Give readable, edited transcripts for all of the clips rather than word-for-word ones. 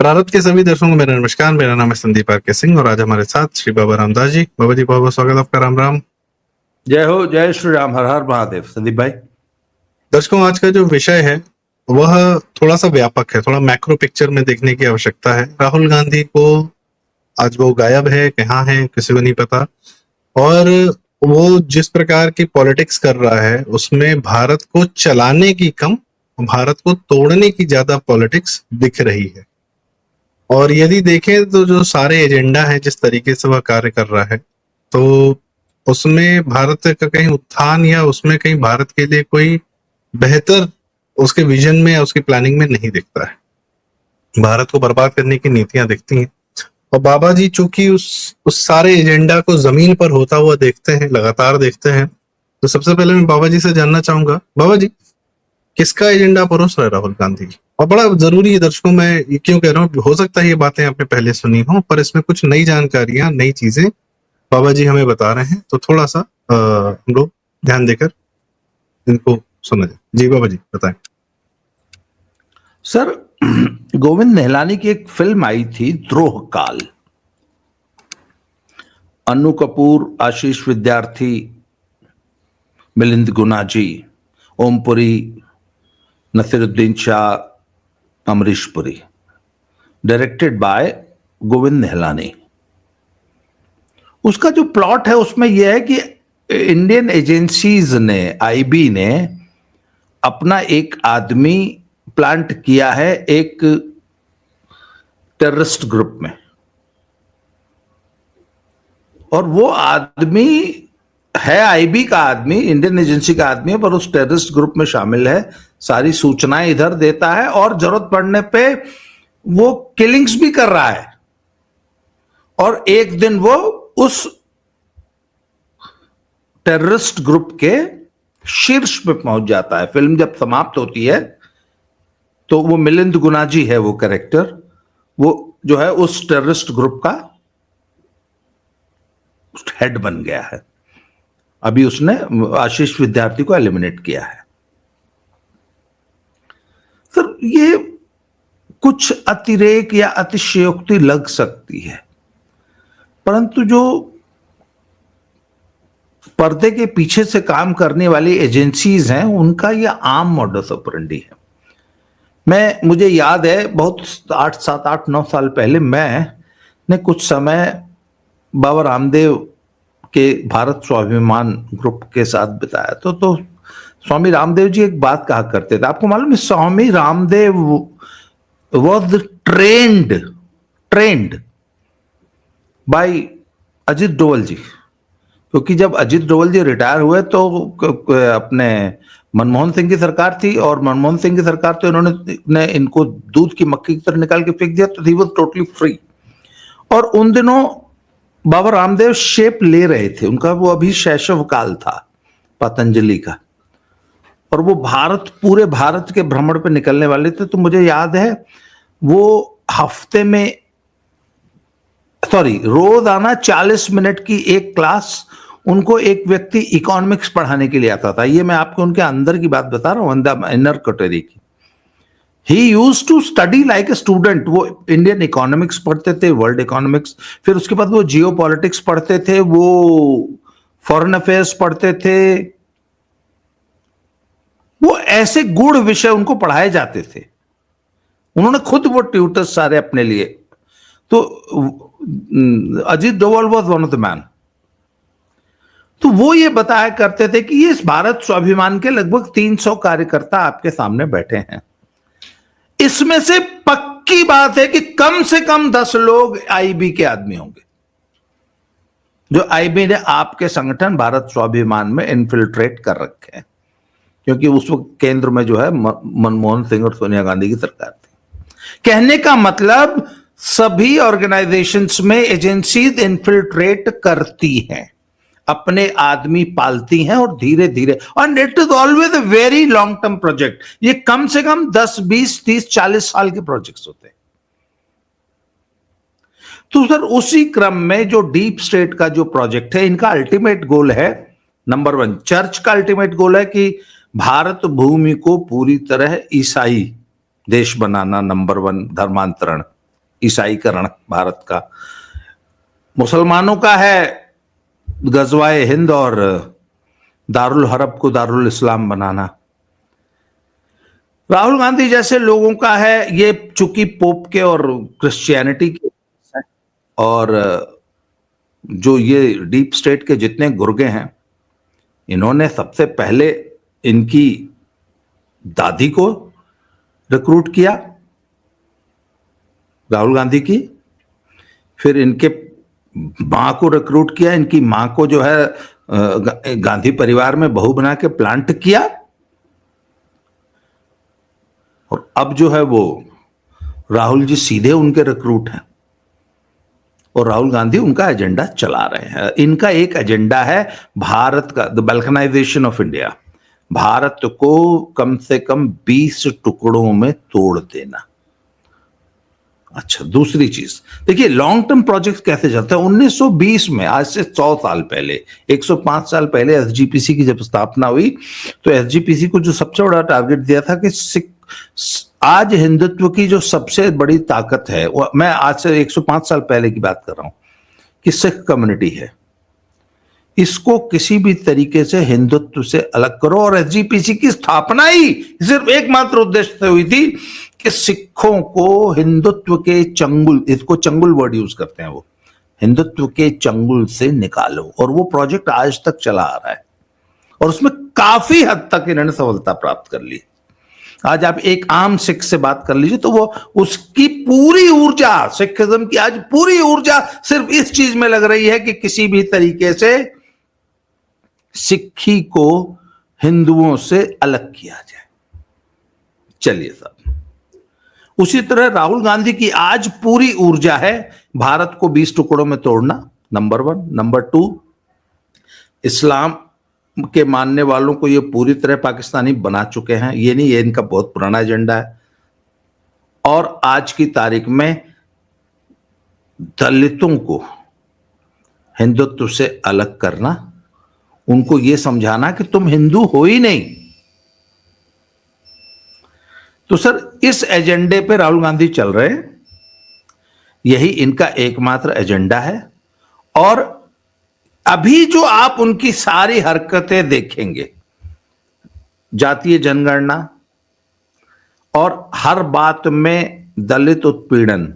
प्रारब्ध के सभी दर्शकों को मेरा नमस्कार। मेरा नाम है संदीप आर के सिंह और आज हमारे साथ श्री बाबा रामदास जी। बाबा जी बहुत बहुत स्वागत आपका। राम राम। जय हो, जय श्री राम, हर हर महादेव। संदीप भाई, दर्शकों आज का जो विषय है वह थोड़ा सा व्यापक है, थोड़ा मैक्रो पिक्चर में देखने की आवश्यकता है। राहुल गांधी को आज वो गायब है, कहाँ है किसी को नहीं पता, और वो जिस प्रकार की पॉलिटिक्स कर रहा है उसमें भारत को चलाने की कम, भारत को तोड़ने की ज्यादा पॉलिटिक्स दिख रही है। और यदि देखें तो जो सारे एजेंडा है, जिस तरीके से वह कार्य कर रहा है, तो उसमें भारत का कहीं उत्थान या उसमें कहीं भारत के लिए कोई बेहतर उसके विजन में या उसकी प्लानिंग में नहीं दिखता है। भारत को बर्बाद करने की नीतियां दिखती हैं। और बाबा जी चूंकि उस सारे एजेंडा को जमीन पर होता हुआ देखते हैं, लगातार देखते हैं, तो सबसे पहले मैं बाबा जी से जानना चाहूंगा, बाबा जी किसका एजेंडा परोस रहा है राहुल गांधी? और बड़ा जरूरी है दर्शकों, मैं ये क्यों कह रहा हूँ, हो सकता है ये बातें आपने पहले सुनी हो, पर इसमें कुछ नई जानकारियां, नई चीजें बाबा जी हमें बता रहे हैं, तो थोड़ा सा हम लोग ध्यान देकर इनको सुना जाए। जी बाबा जी बताएं। सर, गोविंद निहलानी की एक फिल्म आई थी द्रोह काल। अन्नू कपूर, आशीष विद्यार्थी, मिलिंद गुनाजी, ओमपुरी, नसीरुद्दीन शाह, अमरीश पुरी, डायरेक्टेड बाय गोविंद निहलानी। उसका जो प्लॉट है उसमें यह है कि इंडियन एजेंसीज ने, आईबी ने अपना एक आदमी प्लांट किया है एक टेररिस्ट ग्रुप में, और वो आदमी है आईबी का आदमी, इंडियन एजेंसी का आदमी है, पर उस टेररिस्ट ग्रुप में शामिल है। सारी सूचनाएं इधर देता है और जरूरत पड़ने पे वो किलिंग्स भी कर रहा है। और एक दिन वो उस टेररिस्ट ग्रुप के शीर्ष पे पहुंच जाता है। फिल्म जब समाप्त होती है तो वो मिलिंद गुनाजी है, वो कैरेक्टर, वो जो है उस टेररिस्ट ग्रुप का हेड बन गया है। अभी उसने आशीष विद्यार्थी को एलिमिनेट किया है। सर, ये कुछ अतिरेक या अतिशयोक्ति लग सकती है, परंतु जो पर्दे के पीछे से काम करने वाली एजेंसीज हैं उनका यह आम मॉडस ऑपरेंडी है। मुझे याद है, बहुत 8 9 साल पहले मैंने कुछ समय बाबा रामदेव के भारत स्वाभिमान ग्रुप के साथ बिताया। तो स्वामी रामदेव जी एक बात कहा करते थे, आपको मालूम है, Swami Ramdev was trained by Ajit Doval ji. क्योंकि जब अजीत डोवल जी रिटायर हुए तो अपने मनमोहन सिंह की सरकार थी, और मनमोहन सिंह की सरकार तो इन्होंने इनको दूध की मक्खी की तरह निकाल के फेंक दिया, तो ही वाज टोटली फ्री। और उन दिनों बाबा रामदेव शेप ले रहे थे, उनका वो अभी शैशव काल था पतंजलि का, और वो पूरे भारत के भ्रमण पे निकलने वाले थे। तो मुझे याद है वो हफ्ते में रोजाना 40 मिनट की एक क्लास उनको एक व्यक्ति इकोनॉमिक्स पढ़ाने के लिए आता था। ये मैं आपको उनके अंदर की बात बता रहा हूं, इनर कटोरी की। He used to study like a student. वो इंडियन इकोनॉमिक्स पढ़ते थे, वर्ल्ड इकोनॉमिक्स, फिर उसके बाद वो जियो पॉलिटिक्स पढ़ते थे, वो फॉरेन अफेयर्स पढ़ते थे। वो ऐसे गूढ़ विषय उनको पढ़ाए जाते थे। उन्होंने खुद वो ट्यूटर्स सारे अपने लिए। तो Ajit Doval was one of the man. तो वो ये बताया करते थे कि ये इस भारत स्वाभिमान के लगभग 300 कार्यकर्ता आपके सामने बैठे हैं, इसमें से पक्की बात है कि कम से कम 10 लोग आईबी के आदमी होंगे, जो आईबी ने आपके संगठन भारत स्वाभिमान में इन्फिल्ट्रेट कर रखे हैं। क्योंकि उस वक्त केंद्र में जो है मनमोहन सिंह और सोनिया गांधी की सरकार थी। कहने का मतलब सभी ऑर्गेनाइजेशंस में एजेंसीज इन्फिल्ट्रेट करती हैं, अपने आदमी पालती हैं, और धीरे धीरे, और it is always a very long term project. ये कम से कम 10 20 30 40 साल के प्रोजेक्ट्स होते हैं। तो सर, उसी क्रम में जो डीप स्टेट का जो प्रोजेक्ट है, इनका अल्टीमेट गोल है, नंबर 1, चर्च का अल्टीमेट गोल है कि भारत भूमि को पूरी तरह ईसाई देश बनाना, नंबर 1 धर्मांतरण। ईसाईकरण भारत का, मुसलमानों का है गजवाए हिंद और दारुल हरब को दारुल इस्लाम बनाना। राहुल गांधी जैसे लोगों का है ये, चूंकि पोप के और क्रिश्चियनिटी के और जो ये डीप स्टेट के जितने गुर्गे हैं, इन्होंने सबसे पहले इनकी दादी को रिक्रूट किया, राहुल गांधी की, फिर इनके मां को रिक्रूट किया, इनकी मां को जो है गांधी परिवार में बहू बना के प्लांट किया, और अब जो है वो राहुल जी सीधे उनके रिक्रूट हैं और राहुल गांधी उनका एजेंडा चला रहे हैं। इनका एक एजेंडा है भारत का, the vulcanisation of India, Bharat को कम से कम 20 टुकड़ों में तोड़ देना। अच्छा, दूसरी चीज देखिए, लॉन्ग टर्म प्रोजेक्ट कैसे चलते हैं। 1920 में, आज से 100 साल पहले, 105 साल पहले एसजीपीसी की जब स्थापना हुई, तो एसजीपीसी को जो सबसे बड़ा टारगेट दिया था कि आज हिंदुत्व की जो सबसे बड़ी ताकत है, मैं आज से 105 साल पहले की बात कर रहा हूं, कि सिख कम्युनिटी है, इसको किसी भी तरीके से हिंदुत्व से अलग करो। और एसजीपीसी की स्थापना ही सिर्फ एकमात्र उद्देश्य से हुई थी कि सिखों को हिंदुत्व के चंगुल, इसको चंगुल वर्ड यूज करते हैं वो, हिंदुत्व के चंगुल से निकालो। और वो प्रोजेक्ट आज तक चला आ रहा है और उसमें काफी हद तक इन्होंने सफलता प्राप्त कर ली। आज आप एक आम सिख से बात कर लीजिए तो वो, उसकी पूरी ऊर्जा, सिखिज्म की आज पूरी ऊर्जा सिर्फ इस चीज में लग रही है कि किसी भी तरीके से सिक्खी को हिंदुओं से अलग किया जाए। चलिए साहब, उसी तरह राहुल गांधी की आज पूरी ऊर्जा है भारत को 20 टुकड़ों में तोड़ना, नंबर 1। नंबर 2, इस्लाम के मानने वालों को ये पूरी तरह पाकिस्तानी बना चुके हैं, ये नहीं, ये इनका बहुत पुराना एजेंडा है। और आज की तारीख में दलितों को हिंदुत्व से अलग करना, उनको ये समझाना कि तुम हिंदू हो ही नहीं। तो सर, इस एजेंडे पे राहुल गांधी चल रहे हैं, यही इनका एकमात्र एजेंडा है। और अभी जो आप उनकी सारी हरकतें देखेंगे, जातीय जनगणना और हर बात में दलित उत्पीड़न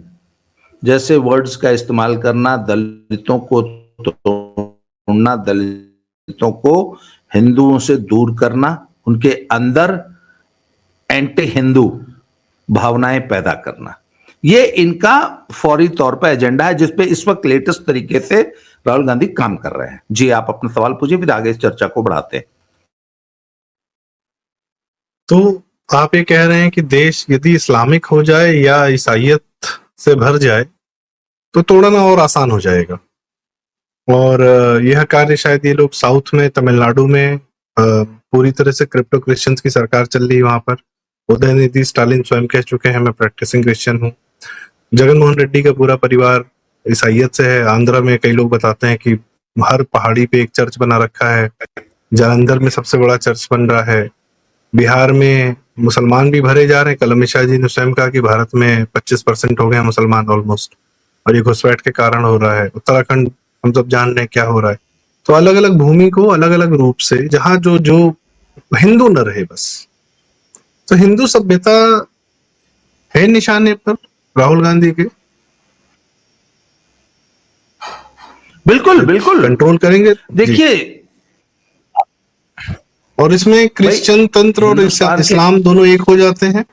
जैसे वर्ड्स का इस्तेमाल करना, दलितों को तोड़ना, दलितों को हिंदुओं से दूर करना, उनके अंदर एंटी हिंदू भावनाएं पैदा करना, ये इनका फौरी तौर पर एजेंडा है, जिसपे इस वक्त लेटेस्ट तरीके से राहुल गांधी काम कर रहे हैं। जी, आप अपना सवाल पूछिए, फिर आगे इस चर्चा को बढ़ाते हैं। तो आप ये कह रहे हैं कि देश यदि इस्लामिक हो जाए या ईसाइयत से भर जाए तो तोड़ना और आसान हो जाएगा। और यह कार्य शायद ये लोग साउथ में, तमिलनाडु में पूरी तरह से क्रिप्टो क्रिश्चियंस की सरकार चल रही है वहां पर। उदयनिधि स्टालिन स्वयं कह चुके हैं मैं प्रैक्टिसिंग क्रिश्चियन हूँ। जगनमोहन रेड्डी का पूरा परिवार ईसाइयत से है। आंध्रा में कई लोग बताते हैं कि हर पहाड़ी पे एक चर्च बना रखा है। जालंधर में सबसे बड़ा चर्च बन रहा है। बिहार में मुसलमान भी भरे जा रहे हैं। कल अमित शाह जी ने स्वयं कहा कि भारत में 25% हो गए मुसलमान ऑलमोस्ट, और ये घुसपैठ के कारण हो रहा है। उत्तराखंड हम सब जान रहे हैं क्या हो रहा है। तो अलग अलग भूमि को अलग अलग रूप से, जहां जो जो हिंदू न रहे बस, तो हिंदू सभ्यता है निशाने पर राहुल गांधी के। बिल्कुल बिल्कुल कंट्रोल करेंगे। देखिए, और इसमें क्रिश्चियन तंत्र और इस्लाम दोनों एक हो जाते हैं।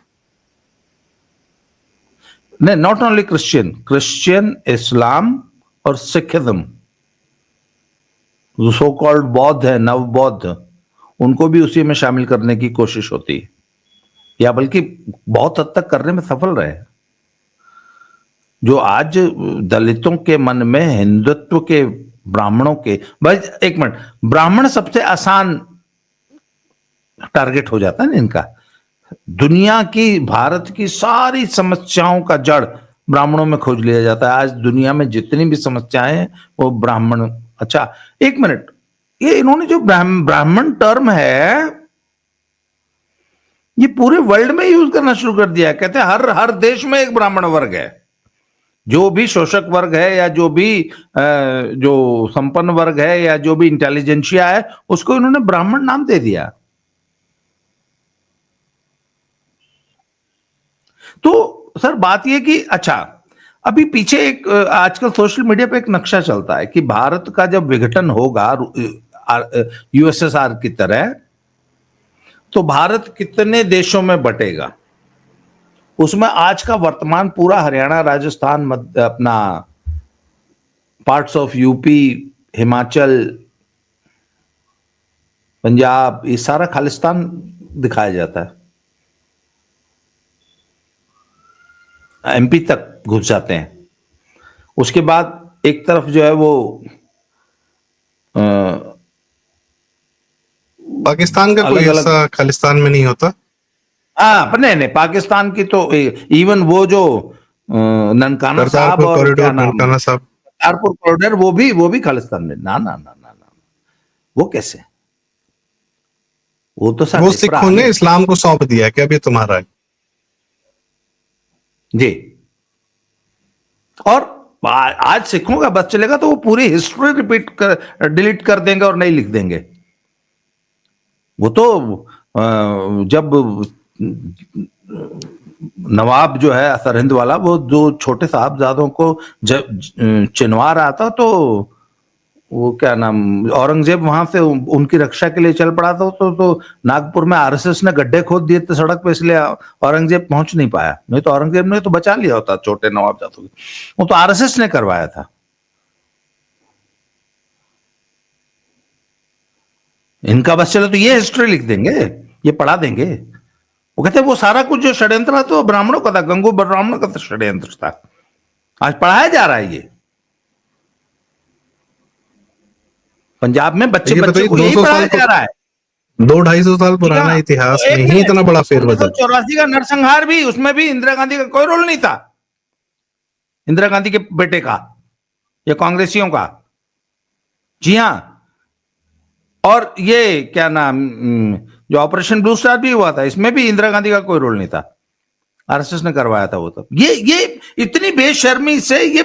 नहीं, नॉट ओनली क्रिश्चियन, इस्लाम और सिखिज्म, जो सो कॉल्ड बौद्ध है, नव बौद्ध, उनको भी उसी में शामिल करने की कोशिश होती है, या बल्कि बहुत हद तक करने में सफल रहे। जो आज दलितों के मन में हिंदुत्व के, ब्राह्मणों के, भाई एक मिनट, ब्राह्मण सबसे आसान टारगेट हो जाता है ना इनका। दुनिया की, भारत की सारी समस्याओं का जड़ ब्राह्मणों में खोज लिया जाता है। आज दुनिया में जितनी भी समस्याएं हैं वो ब्राह्मण। अच्छा एक मिनट, ये इन्होंने जो ब्राह्मण टर्म है ये पूरे वर्ल्ड में यूज करना शुरू कर दिया है। कहते हैं हर देश में एक ब्राह्मण वर्ग है। जो भी शोषक वर्ग है या जो भी जो संपन्न वर्ग है या जो भी इंटेलिजेंशिया है, उसको इन्होंने ब्राह्मण नाम दे दिया। तो सर बात यह कि अच्छा, अभी पीछे एक आजकल सोशल मीडिया पे एक नक्शा चलता है कि भारत का जब विघटन होगा यूएसएसआर की तरह, तो भारत कितने देशों में बटेगा। उसमें आज का वर्तमान पूरा हरियाणा, राजस्थान, अपना parts of UP, Himachal, Punjab, ये सारा खालिस्तान दिखाया जाता है। एमपी तक घुस जाते हैं। उसके बाद एक तरफ जो है वो पाकिस्तान का कोई अलग अलग, हिस्सा खालिस्तान में नहीं होता। हाँ नहीं, पाकिस्तान की तो इवन वो जो ननकाना साहब करतारपुर और क्या कॉरिडोर, नाम, ननकाना साहब, करतारपुर कॉरिडोर, वो भी खालिस्तान में। ना ना ना ना ना, वो कैसे? वो तो वो साथ सिखों ने इस्लाम को सौंप दिया कि अब ये तुम्हारा है जी। और आज सिखों का बस चलेगा तो वो पूरी हिस्ट्री डिलीट कर देंगे और नहीं लिख देंगे। वो तो जब नवाब जो है सरहिंद वाला, वो जो छोटे साहबजादों को जब चिनवा रहा था, तो वो क्या नाम, औरंगजेब वहां से उनकी रक्षा के लिए चल पड़ा था। तो नागपुर में आरएसएस ने गड्ढे खोद दिए थे सड़क पे, इसलिए औरंगजेब पहुंच नहीं पाया। नहीं तो औरंगजेब ने तो बचा लिया होता छोटे नवाबजादों को। वो तो आरएसएस ने करवाया था। इनका बस चले तो ये हिस्ट्री लिख देंगे, ये पढ़ा देंगे। वो कहते हैं वो सारा कुछ जो षड्यंत्र था तो ब्राह्मणों का था, गंगू ब्राह्मणों का षड्यंत्र था। आज पढ़ाया जा रहा है ये पंजाब में, बच्चे बच्चे को यही पढ़ाया जा रहा है। 200-250 साल पुराना इतिहास में ही इतना बड़ा फेरबदल। 1984 का नरसंहार भी, उसमें भी इंदिरा गांधी का कोई रोल नहीं था, इंदिरा गांधी के बेटे का या कांग्रेसियों का। जी हां। और ये क्या नाम, जो ऑपरेशन ब्लू स्टार भी हुआ था, इसमें भी इंदिरा गांधी का कोई रोल नहीं था, आरएसएस ने करवाया था वो। तब ये इतनी बेशर्मी से ये,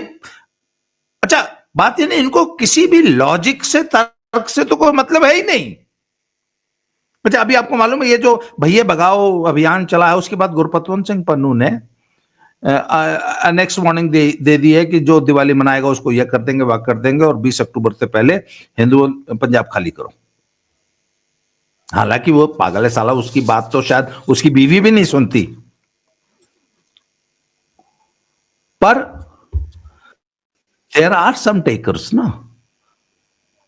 अच्छा बात ये नहीं, इनको किसी भी लॉजिक से, तर्क से तो कोई मतलब है ही नहीं। अच्छा अभी आपको मालूम है ये जो भैया भगाओ अभियान चला है, उसके बाद गुरपतवंत सिंह पन्नू ने नेक्स्ट वार्निंग दे दी है कि जो दिवाली मनाएगा उसको यह कर देंगे, वह कर देंगे, और 20 अक्टूबर से पहले हिंदू पंजाब खाली करो। हालांकि वो पागल है साला, उसकी बात तो शायद उसकी बीवी भी नहीं सुनती, पर देयर आर सम टेकर्स ना।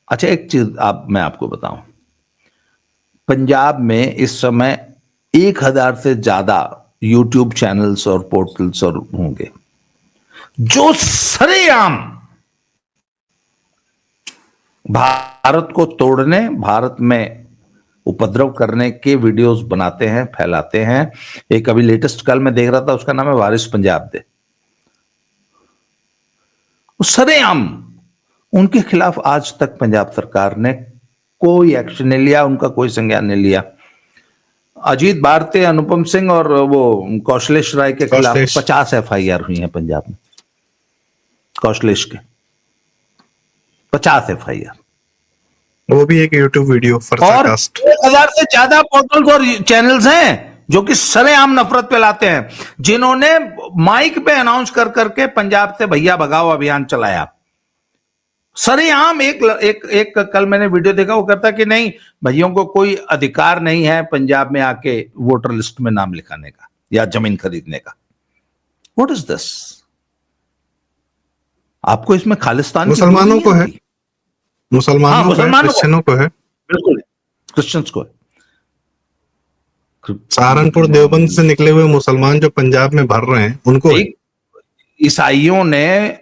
अच्छा एक चीज मैं आपको बताऊं, पंजाब में इस समय 1000 से ज्यादा यूट्यूब चैनल्स और पोर्टल्स और होंगे जो सरेआम भारत को तोड़ने, भारत में उपद्रव करने के वीडियोस बनाते हैं, फैलाते हैं। एक अभी लेटेस्ट कल मैं देख रहा था, उसका नाम है वारिस पंजाब दे। सरेआम उनके खिलाफ आज तक पंजाब सरकार ने कोई एक्शन नहीं लिया, उनका कोई संज्ञान नहीं लिया। अजीत भारती, अनुपम सिंह और वो कौशलेश राय के खिलाफ 50 एफआईआर हुई हैं पंजाब में। कौशलेश के 50 एफआईआर, वो भी एक यूट्यूब वीडियो और 1000 से ज्यादा पोर्टल्स और चैनल्स हैं जो कि सरेआम नफरत फैलाते हैं, जिन्होंने माइक पे अनाउंस कर करके पंजाब से भैया भगाओ अभियान चलाया। सरेआम एक कल मैंने वीडियो देखा, वो कहता कि नहीं, भैयों को कोई अधिकार नहीं है पंजाब में आके वोटर लिस्ट में नाम लिखाने का या जमीन खरीदने का। What is this? आपको इसमें खालिस्तान मुसलमानों को है, मुसलमानों क्रिश्चियनों को है, बिल्कुल क्रिश्चियंस को है। सहारनपुर देवबंद से निकले हुए मुसलमान जो पंजाब में भर रहे हैं उनको है। ईसाइयों ने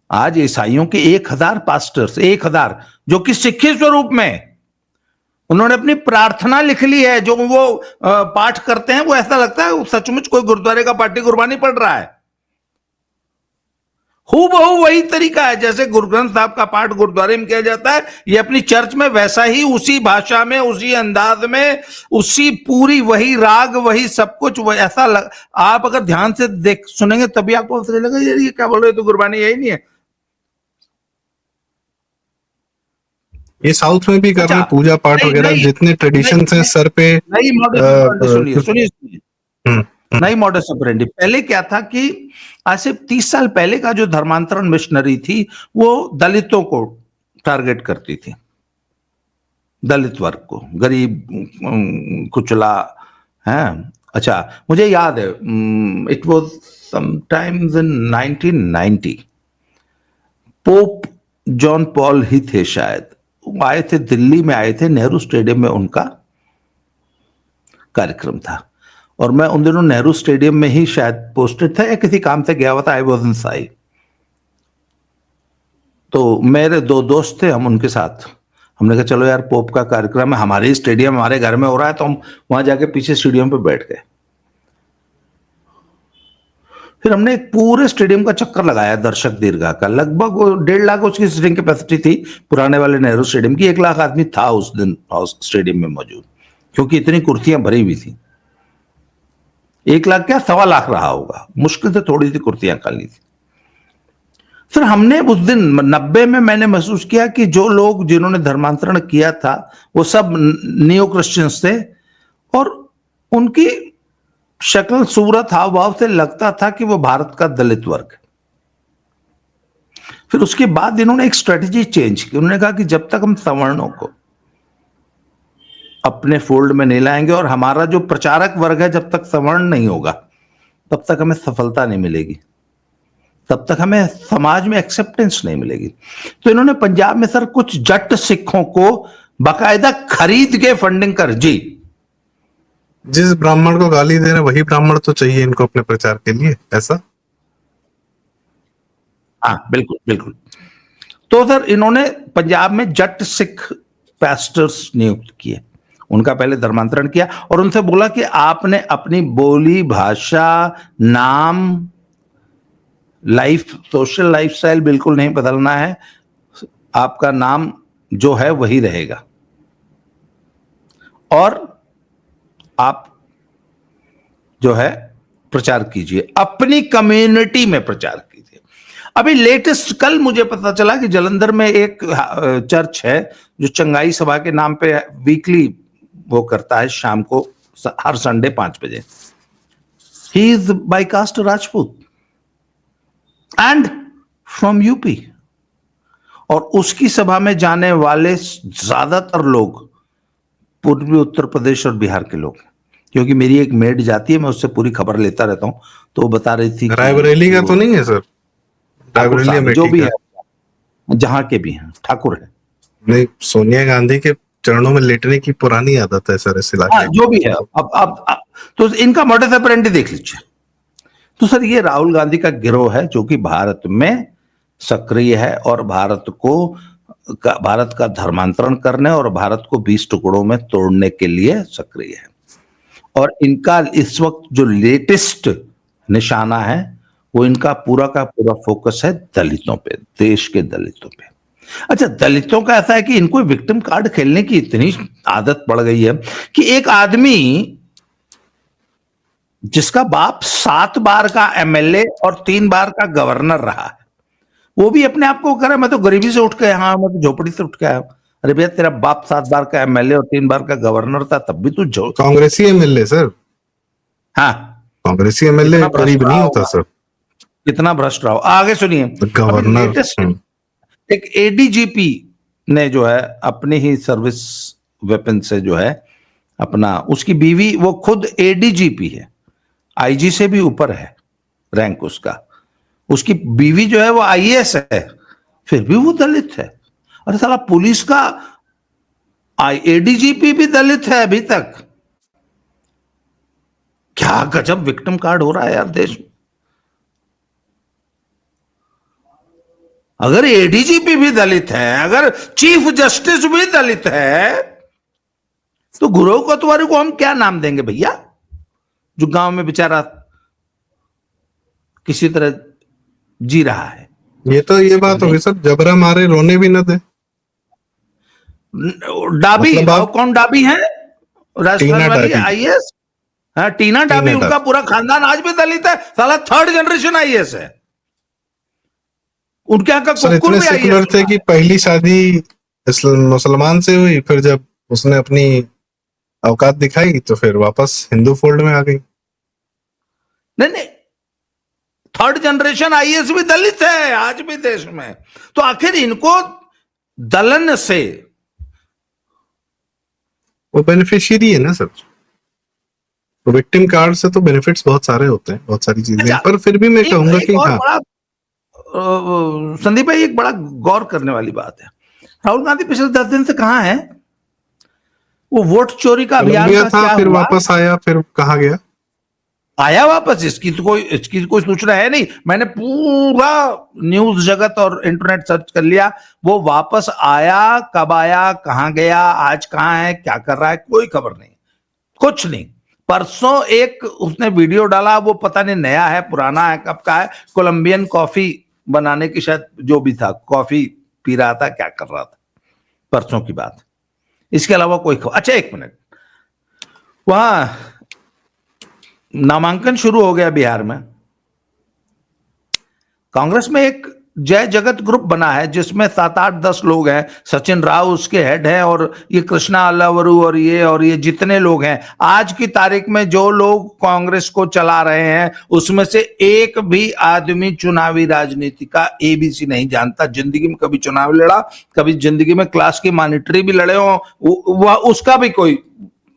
आज ईसाइयों के 1000 पास्टर्स, 1000 जो कि सिक्खी स्वरूप में, उन्होंने अपनी प्रार्थना लिख ली है। जो वो पाठ करते हैं वो ऐसा लगता है सचमुच कोई गुरुद्वारे का पार्टी कुर्बानी पड़ रहा है। हूबहू वही तरीका है जैसे गुरु ग्रंथ साहब का पाठ गुरुद्वारे में किया जाता है, ये अपनी चर्च में वैसा ही, उसी भाषा में, उसी अंदाज में, उसी पूरी वही राग, वही सब कुछ ऐसा आप अगर ध्यान से देख सुनेंगे तभी आपको पता चलेगा यार ये क्या बोल रहे, तो गुरबानी यही नहीं है। ये साउथ में भी कर रहे हैं, पूजा पाठ वगैरह जितने ट्रेडिशन हैं सर पे। नई मॉडल सुनिए सुनिए हम्म, नई मॉडल ऑपरेंडी। पहले क्या था कि आज से 30 साल पहले का जो धर्मांतरण मिशनरी थी वो दलितों को टारगेट करती थी, दलित वर्ग को, गरीब कुचला है। अच्छा मुझे याद है, it was sometimes in 1990 Pope John Paul ही थे शायद, वो आए थे, दिल्ली में आए थे, नेहरू स्टेडियम में उनका कार्यक्रम था और मैं उन दिनों नेहरू स्टेडियम में ही शायद पोस्टेड था या किसी काम से गया हुआ था, आई वाज इनसाइड। तो मेरे दो दोस्त थे, हम उनके साथ, हमने कहा चलो यार पोप का कार्यक्रम है, हमारे स्टेडियम हमारे घर में हो रहा है, तो हम वहां जाके पीछे स्टेडियम पे बैठ गए। फिर हमने एक पूरे स्टेडियम का चक्कर लगाया दर्शक दीर्घा का, लगभग 1.5 लाख उसकी सीटिंग कैपेसिटी थी पुराने वाले नेहरू स्टेडियम की। 1 लाख आदमी था उस दिन स्टेडियम में मौजूद, क्योंकि इतनी कुर्सियां भरी हुई थी। 1 लाख क्या 1.25 लाख रहा होगा, मुश्किल से थोड़ी सी कुर्सियां खाली थी। फिर हमने उस दिन 90 में मैंने महसूस किया कि जो लोग जिन्होंने धर्मांतरण किया था वो सब नियो क्रिश्चियंस थे और उनकी शक्ल सूरत हाव भाव से लगता था कि वो भारत का दलित वर्ग। फिर उसके बाद इन्होंने एक स्ट्रेटजी चेंज की, उन्होंने कहा कि जब तक हम सवर्णों को अपने फोल्ड में नहीं लाएंगे और हमारा जो प्रचारक वर्ग है जब तक सवर्ण नहीं होगा तब तक हमें सफलता नहीं मिलेगी, तब तक हमें समाज में एक्सेप्टेंस नहीं मिलेगी। तो इन्होंने पंजाब में सर कुछ जट सिखों को बाकायदा खरीद के फंडिंग कर जी। जिस ब्राह्मण को गाली दे रहे वही ब्राह्मण तो चाहिए इनको अपने प्रचार के लिए, ऐसा? हाँ बिल्कुल बिल्कुल। तो सर इन्होंने पंजाब में जट सिख पास्टर्स नियुक्त किए, उनका पहले धर्मांतरण किया और उनसे बोला कि आपने अपनी बोली, भाषा, नाम, लाइफ, सोशल लाइफस्टाइल बिल्कुल नहीं बदलना है, आपका नाम जो है वही रहेगा और आप जो है प्रचार कीजिए, अपनी कम्युनिटी में प्रचार कीजिए। अभी लेटेस्ट कल मुझे पता चला कि जालंधर में एक चर्च है जो चंगाई सभा के नाम पे वीकली वो करता है, शाम को हर संडे 5 बजे। He is by caste Rajput and from UP और उसकी सभा में जाने वाले ज्यादातर लोग पूर्वी उत्तर प्रदेश और बिहार के लोग, क्योंकि मेरी एक मेड जाती है, मैं उससे पूरी खबर लेता रहता हूं, तो वो बता रही थी रायबरेली का तो नहीं है सर? रायबरेली जो भी है, जहां के भी हैं, ठाकुर है। नहीं, सोनिया गांधी के चरणों में लेटने की पुरानी आदत है सर इस इलाके में। जो भी है, अब तो इनका मॉडस ऑपरेंडी देख लीजिए। तो सर ये राहुल गांधी का गिरोह है जो कि भारत में सक्रिय है और भारत का धर्मांतरण करने और भारत को 20 टुकड़ों में तोड़ने के लिए सक्रिय है। और इनका इस वक्त जो लेटेस्ट निशाना है वो इनका पूरा का पूरा फोकस है दलितों पे, देश के दलितों पे। अच्छा, दलितों का ऐसा है कि इनको विक्टिम कार्ड खेलने की इतनी आदत पड़ गई है कि एक आदमी जिसका बाप 7 बार का एमएलए और 3 बार का गवर्नर रहा है, वो भी अपने आप को कह रहा है मैं तो गरीबी से उठ के, हाँ मैं तो झोपड़ी से उठ के आया। अरे भैया तेरा बाप 7 बार का एमएलए और 3 बार का गवर्नर था, तब भी तू कांग्रेसी एमएलए सर। हाँ, कांग्रेसी एमएलए गरीब नहीं होता सर। कितना भ्रष्ट रहा हो। आगे सुनिए, गवर्नर एक एडीजीपी ने जो है अपनी ही सर्विस वेपन से जो है अपना, उसकी बीवी, वो खुद एडीजीपी है, आईजी से भी ऊपर है रैंक उसका, उसकी बीवी जो है वो आईएएस है, फिर भी वो दलित है। अरे साला पुलिस का एडीजीपी भी दलित है अभी तक। क्या गजब विक्टिम कार्ड हो रहा है यार देश में। अगर एडीजीपी भी दलित है, अगर चीफ जस्टिस भी दलित है, तो गुरु कोतवाली को हम क्या नाम देंगे भैया, जो गांव में बेचारा किसी तरह जी रहा है। ये बात होगी सर, जबरा मारे रोने भी न दे। डाबी, मतलब आप कौन डाबी है? राजस्थान टीना वाली डाबी, आईएएस। हाँ, टीना डाबी, टीना उनका डाबी। पूरा खानदान आज भी दलित है, साला थर्ड जनरेशन आईएएस है। उनके यहाँ का सर कुकुर इतने भी आईएएस सेकुलर थे होता कि है। पहली शादी मुसलमान से हुई, फिर जब उसने अपनी औकात दिखाई तो फिर वापस हिंदू फोल्ड में आ गई। नहीं नहीं, थर्ड जनरेशन आईएएस भी दलित है आज भी देश में। तो आखिर इनको दलन से, वो बेनिफिशियरी है ना सर, तो विक्टिम कार्ड से तो बेनिफिट्स बहुत सारे होते हैं, बहुत सारी चीजें अच्छा, हैं, पर फिर भी मैं एक कहूंगा एक कि और हाँ। बड़ा संदीप भाई, एक बड़ा गौर करने वाली बात है, राहुल गांधी पिछले 10 दिन से कहां है? वो वोट चोरी का अभियान कोलंबिया का था, क्या फिर हुआ? वापस आया, फिर कहाँ गया? आया वापस? इसकी तो कोई सूचना है नहीं। मैंने पूरा न्यूज जगत और इंटरनेट सर्च कर लिया। वो वापस आया, कब आया, कहां गया, आज कहां है, क्या कर रहा है, कोई खबर नहीं, कुछ नहीं। परसों एक उसने वीडियो डाला, वो पता नहीं नया है पुराना है कब का है, कोलंबियन कॉफी बनाने की, शायद जो भी था, कॉफी पी रहा था, क्या कर रहा था, परसों की बात। इसके अलावा कोई खबर। अच्छा, एक मिनट, वहां नामांकन शुरू हो गया बिहार में। कांग्रेस में एक जय जगत ग्रुप बना है जिसमें 7 8 10 लोग हैं। सचिन राव उसके हेड है, और ये कृष्णा अल्लावरू और ये जितने लोग हैं, आज की तारीख में जो लोग कांग्रेस को चला रहे हैं, उसमें से एक भी आदमी चुनावी राजनीति का एबीसी नहीं जानता। जिंदगी में कभी चुनाव लड़ा, कभी जिंदगी में क्लास की मॉनिटरी भी लड़े हो, उसका भी कोई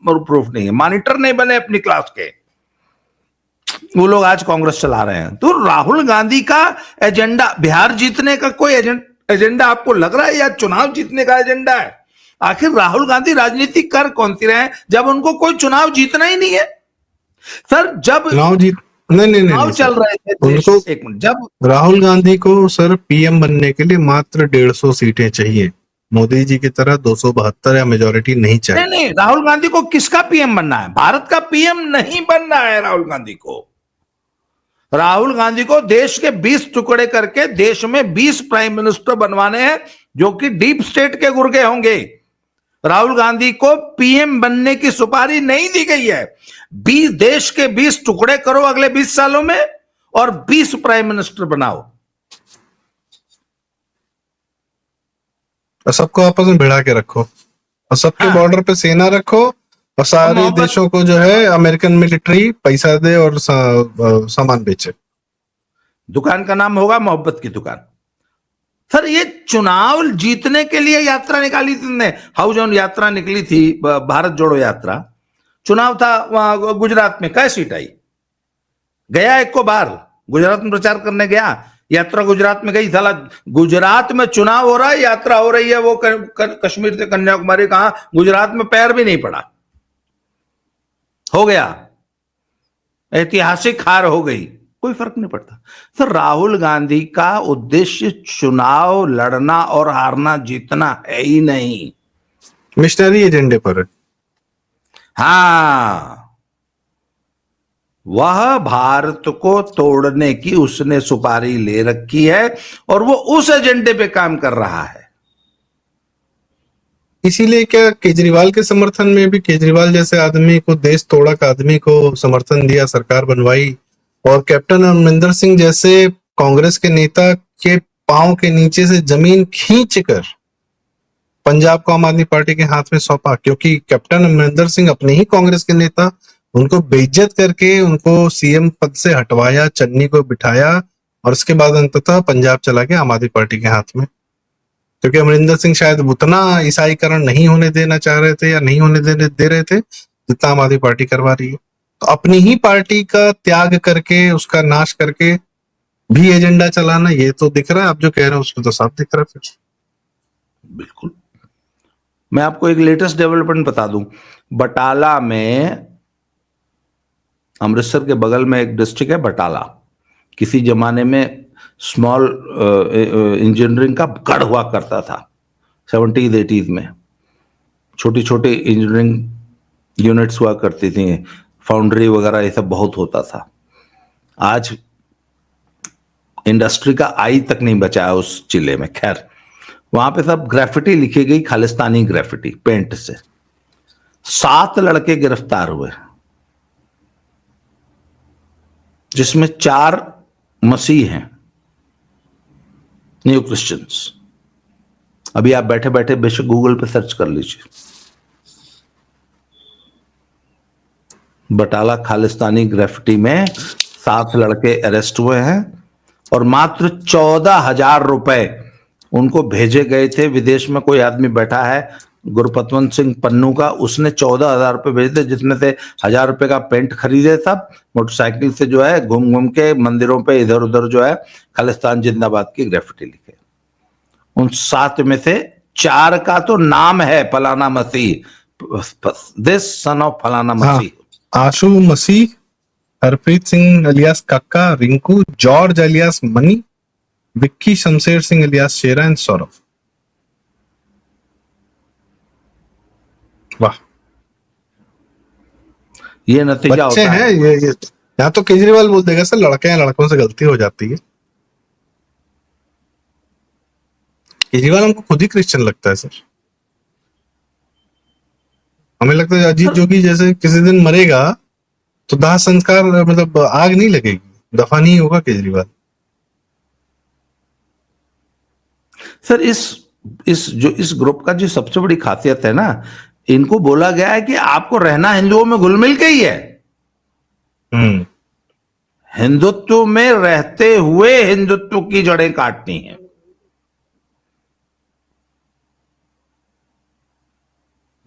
प्रूफ नहीं है। मॉनिटर नहीं बने अपनी क्लास के, वो लोग आज कांग्रेस चला रहे हैं। तो राहुल गांधी का एजेंडा बिहार जीतने का कोई एजेंडा आपको लग रहा है, या चुनाव जीतने का एजेंडा है? आखिर राहुल गांधी राजनीति कर कौन सी रहे हैं जब उनको कोई चुनाव जीतना ही नहीं है? सर, जब चुनाव जीत नहीं नहीं नहीं चुनाव नहीं चल सर, रहे थे उनको, देश, एक मिनट, जब राहुल गांधी को सर पीएम बनने के लिए मात्र 150 सीटें चाहिए। मोदी जी की तरह 272 या मेजोरिटी नहीं नहीं चाहिए। नहीं, राहुल गांधी को किसका पीएम बनना है? भारत का पीएम नहीं बनना है राहुल गांधी को। राहुल गांधी को देश के 20 टुकड़े करके देश में 20 प्राइम मिनिस्टर बनवाने हैं, जो कि डीप स्टेट के गुर्गे होंगे। राहुल गांधी को पीएम बनने की सुपारी नहीं दी गई है। 20 देश के 20 टुकड़े करो अगले 20 सालों में, और 20 प्राइम मिनिस्टर बनाओ। और सबको आपस में भिड़ा के रखो, और सबके हाँ, बॉर्डर पे सेना रखो, और और सारे मोहब्बत। देशों को जो है अमेरिकन मिलिट्री पैसा दे और सामान बेचे। दुकान का नाम होगा मोहब्बत की दुकान। सर, ये चुनाव जीतने के लिए यात्रा निकाली थी ने, हाउस ऑन यात्रा निकली थी, भारत जोड़ो यात्रा। चुनाव था वहां गुजरात में, कै सीट आई? गया एक को बार गुजरात में प्रचार करने गया, यात्रा गुजरात में गई, साला गुजरात में चुनाव हो रहा है, यात्रा हो रही है, वो कश्मीर से कन्याकुमारी, कहा गुजरात में पैर भी नहीं पड़ा, हो गया, ऐतिहासिक हार हो गई, कोई फर्क नहीं पड़ता। सर, राहुल गांधी का उद्देश्य चुनाव लड़ना और हारना जीतना है ही नहीं। मिशनरी एजेंडे पर है। हाँ, वह भारत को तोड़ने की उसने सुपारी ले रखी है, और वो उस एजेंडे पे काम कर रहा है। इसीलिए क्या केजरीवाल के समर्थन में भी, केजरीवाल जैसे आदमी को, देश तोड़क आदमी को समर्थन दिया, सरकार बनवाई, और कैप्टन अमरिंदर सिंह जैसे कांग्रेस के नेता के पांव के नीचे से जमीन खींचकर पंजाब को आम आदमी पार्टी के हाथ में सौंपा, क्योंकि कैप्टन अमरिंदर सिंह अपने ही कांग्रेस के नेता, उनको बेइज्जत करके उनको सीएम पद से हटवाया, चन्नी को बिठाया, और उसके बाद अंततः पंजाब चला गया आम आदमी पार्टी के हाथ में। क्योंकि अमरिंदर सिंह शायद उतना ईसाईकरण नहीं होने देना चाह रहे थे, या नहीं होने दे रहे थे जितना आम आदमी पार्टी करवा रही है। तो अपनी ही पार्टी का त्याग करके, उसका नाश करके भी एजेंडा चलाना, ये तो दिख रहा है। आप जो कह रहे हैं उसमें तो साफ दिख रहा है फिर। बिल्कुल। मैं आपको एक लेटेस्ट डेवलपमेंट बता दूं, बटाला में, अमृतसर के बगल में एक डिस्ट्रिक्ट है बटाला, किसी जमाने में स्मॉल इंजीनियरिंग का गढ़ हुआ करता था 70s 80s में। छोटी छोटी इंजीनियरिंग यूनिट्स हुआ करती थी, फाउंड्री वगैरह ये सब बहुत होता था। आज इंडस्ट्री का आई तक नहीं बचा है उस जिले में। खैर, वहां पे सब ग्राफिटी लिखी गई, खालिस्तानी ग्राफिटी पेंट से। 7 लड़के गिरफ्तार हुए, जिसमें 4 मसीह हैं, न्यू क्रिश्चियंस। अभी आप बैठे बैठे बेशक गूगल पे सर्च कर लीजिए, बटाला खालिस्तानी ग्राफिटी में 7 लड़के अरेस्ट हुए हैं और मात्र 14,000 रुपए उनको भेजे गए थे। विदेश में कोई आदमी बैठा है गुरपतवंत सिंह पन्नू का, उसने 14,000 रुपए भेजे थे, जिसमें से 1,000 रुपए का पेंट खरीदे सब, मोटरसाइकिल से जो है घूम घूम के मंदिरों पे इधर उधर जो है खालिस्तान जिंदाबाद की ग्राफिटी लिखे। उन 7 में से 4 का तो नाम है फलाना मसीह, दिस सन ऑफ फलाना हाँ, मसीह। आशु मसीह, हरप्रीत सिंह अलियास काका, Rinku, George alias money, Vicky Shamsher Singh alias Shera and Saurabh. वाह, ये नतीजा बच्चे होता हैं है। ये यहाँ तो केजरीवाल बोल देगा सर लड़के हैं, लड़कों से गलती हो जाती है। केजरीवाल हमको खुद ही क्रिश्चियन लगता है सर। हमें लगता है अजीत जोगी जैसे किसी दिन मरेगा तो दाह संस्कार मतलब आग नहीं लगेगी, दफा नहीं होगा केजरीवाल। सर इस ग्रुप का जो सबसे बड़ी खासियत है ना, इनको बोला गया है कि आपको रहना हिंदुओं में घुल मिल के ही है। हिंदुत्व में रहते हुए हिंदुत्व की जड़ें काटनी है।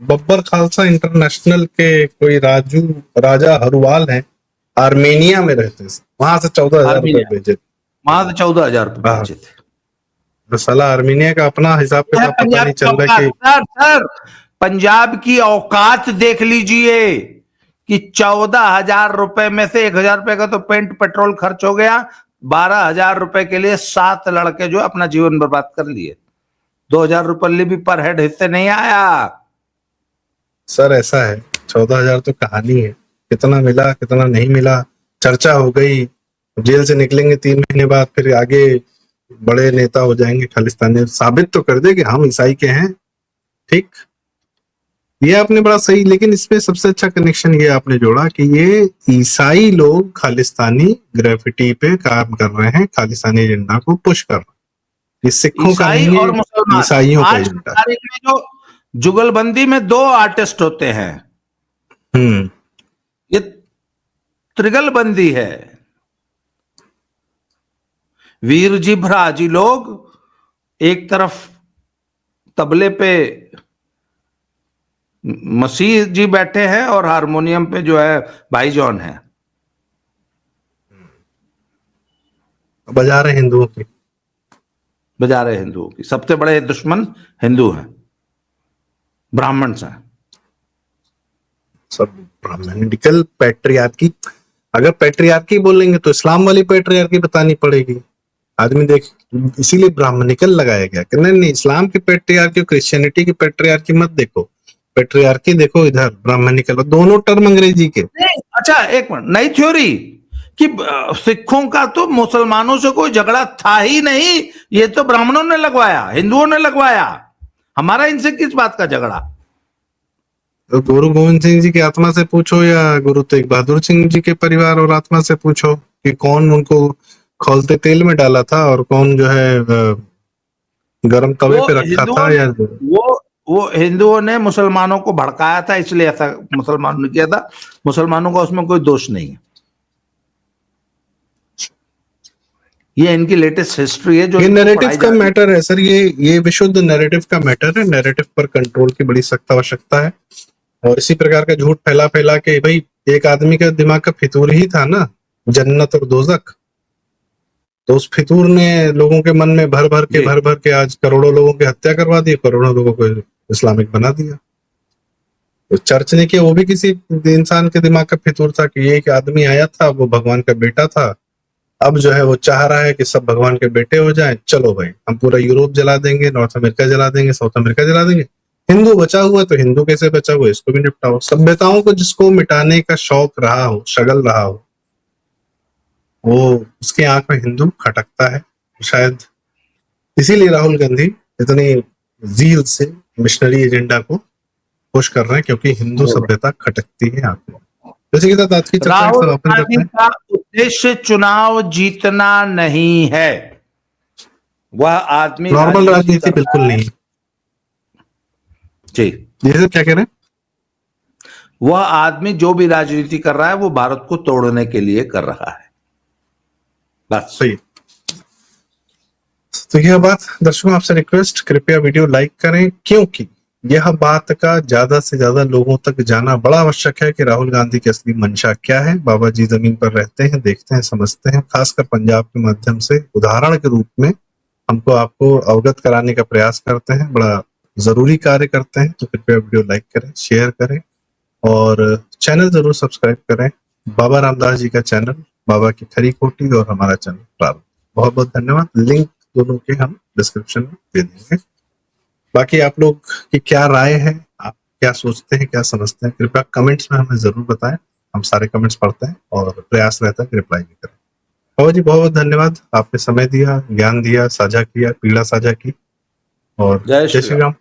बब्बर खालसा इंटरनेशनल के कोई राजा हरुवाल हैं, आर्मेनिया में रहते हैं, वहां से 14,000 रुपए आर्मीनिया, भेजे। वहां से 14,000 रुपए हाँ, भेजे थे। तो साला आर्मेनिया का अपना हिसाब किताब पता पंजाब नहीं की चल रहा है औकात, सर पंजाब की औकात देख लीजिए कि 14,000 रुपए में से 1,000 रुपए का तो पेंट पेट्रोल खर्च हो गया, 12,000 रुपए के लिए 7 लड़के जो अपना जीवन बर्बाद कर लिए। 2,000 रुपये भी पर हेड हिस्से नहीं आया। सर ऐसा है, 14,000 तो कहानी है, कितना मिला कितना नहीं मिला चर्चा हो गई। जेल से निकलेंगे 3 महीने बाद, फिर आगे बड़े नेता हो जाएंगे खालिस्तानी, साबित तो कर दे कि हम ईसाई के हैं। ठीक, ये आपने बड़ा सही, लेकिन इसमें सबसे अच्छा कनेक्शन ये आपने जोड़ा कि ये ईसाई लोग खालिस्तानी ग्राफिटी पे काम कर रहे हैं, खालिस्तानी एजेंडा को पुश कर रहे हैं। ये सिखों का ईसाई नहीं और है, मुसलमान। ईसाइयों का आज की एजेंडा। तारीख में जो जुगलबंदी में 2 आर्टिस्ट होते हैं, ये त्रिगलबंदी है। वीर जी भराजी लोग एक तरफ तबले पे मसीह जी बैठे हैं और हारमोनियम पे जो है भाई जॉन है, बजा रहे हिंदुओं की, बजा रहे हिंदुओं की। सबसे बड़े दुश्मन हिंदू हैं, ब्राह्मण हैं, सब ब्राह्मणिकल पैट्रियार्की। अगर पैट्रियार्की बोलेंगे तो इस्लाम वाली पैट्रियार्की बतानी पड़ेगी। आदमी देख, इसीलिए ब्राह्मणिकल लगाया गया कि नहीं, इस्लाम की पैट्रियार्की और क्रिश्चियनिटी की पैट्रियार्की मत देखो, पैट्रियार्की देखो इधर, ब्राह्मणिकल, दोनों टर्म अंग्रेजी के। अच्छा एक मिनट, नई थ्योरी कि सिखों का तो मुसलमानों से कोई झगड़ा था ही नहीं, ये तो ब्राह्मणों ने लगवाया, हिंदुओं ने लगवाया, हमारा इनसे किस बात का झगड़ा। तो गुरु गोविंद सिंह जी की आत्मा से पूछो या गुरु तेग बहादुर सिंह जी के परिवार और आत्मा से पूछो कि कौन उनको खौलते तेल में डाला था और कौन जो है गरम तवे पे रखा था, या वो हिंदुओं ने मुसलमानों को भड़काया था, इसलिए ऐसा मुसलमानों ने किया था। मुसलमानों का उसमें कोई दोष नहीं है, ये इनकी लेटेस्ट हिस्ट्री है जो ये नैरेटिव का मैटर है सर। ये विशुद्ध नैरेटिव का मैटर है। नैरेटिव पर कंट्रोल की बड़ी सख्त आवश्यकता है, और इसी प्रकार का झूठ फैला फैला के, भाई एक आदमी का दिमाग का फितूर ही था ना, जन्नत और दोजख, तो उस फितूर ने लोगों के मन में भर भर के आज करोड़ों लोगों की हत्या करवा दी, करोड़ों लोगों को इस्लामिक बना दिया। तो चर्च ने किया, वो भी किसी इंसान के दिमाग का फितूर था कि ये एक आदमी आया था, वो भगवान का बेटा था, अब जो है वो चाह रहा है कि सब भगवान के बेटे हो जाएं, चलो भाई हम पूरा यूरोप जला देंगे, नॉर्थ अमेरिका जला देंगे, साउथ अमेरिका जला देंगे। हिंदू बचा हुआ तो हिंदू कैसे बचा हुआ, इसको भी निपटाओ। सभ्यताओं को जिसको मिटाने का शौक रहा हो, शगल रहा हो, वो उसकी आंख में हिंदू खटकता है। शायद इसीलिए राहुल गांधी इतनी जील से मिशनरी एजेंडा को पुश कर रहे हैं, क्योंकि हिंदू सभ्यता खटकती है आंख में। जैसे कि आज की चर्चा राहुल समापन करते गांधी हैं। का उद्देश्य चुनाव जीतना नहीं है, वह आदमी नॉर्मल राजनीति कर बिल्कुल रहा है। नहीं। जी, जैसे क्या कह रहे हैं? वह आदमी जो भी राजनीति कर रहा है वो भारत को तोड़ने के लिए कर रहा है, बस। सही। तो यह बात, दर्शकों आपसे रिक्वेस्ट, कृपया वीडियो लाइक करें, क्योंकि यह बात का ज्यादा से ज्यादा लोगों तक जाना बड़ा आवश्यक है कि राहुल गांधी की असली मंशा क्या है। बाबा जी जमीन पर रहते हैं, देखते हैं, समझते हैं, खासकर पंजाब के माध्यम से उदाहरण के रूप में हमको आपको अवगत कराने का प्रयास करते हैं, बड़ा जरूरी कार्य करते हैं। तो कृपया वीडियो लाइक करें, शेयर करें और चैनल जरूर सब्सक्राइब करें। बाबा रामदास जी का चैनल, बाबा की खरी खोटी, और हमारा चैनल प्रारंभ। बहुत बहुत धन्यवाद। लिंक दोनों के हम डिस्क्रिप्शन में दे देंगे। बाकी आप लोग की क्या राय है, आप क्या सोचते हैं, क्या समझते हैं, कृपया कमेंट्स में हमें जरूर बताएं। हम सारे कमेंट्स पढ़ते हैं और प्रयास रहता है कि रिप्लाई भी करें। बाबा जी बहुत बहुत धन्यवाद, आपने समय दिया, ज्ञान दिया, साझा किया, पीड़ा साझा की, और जय जय श्री श्री राम। राम।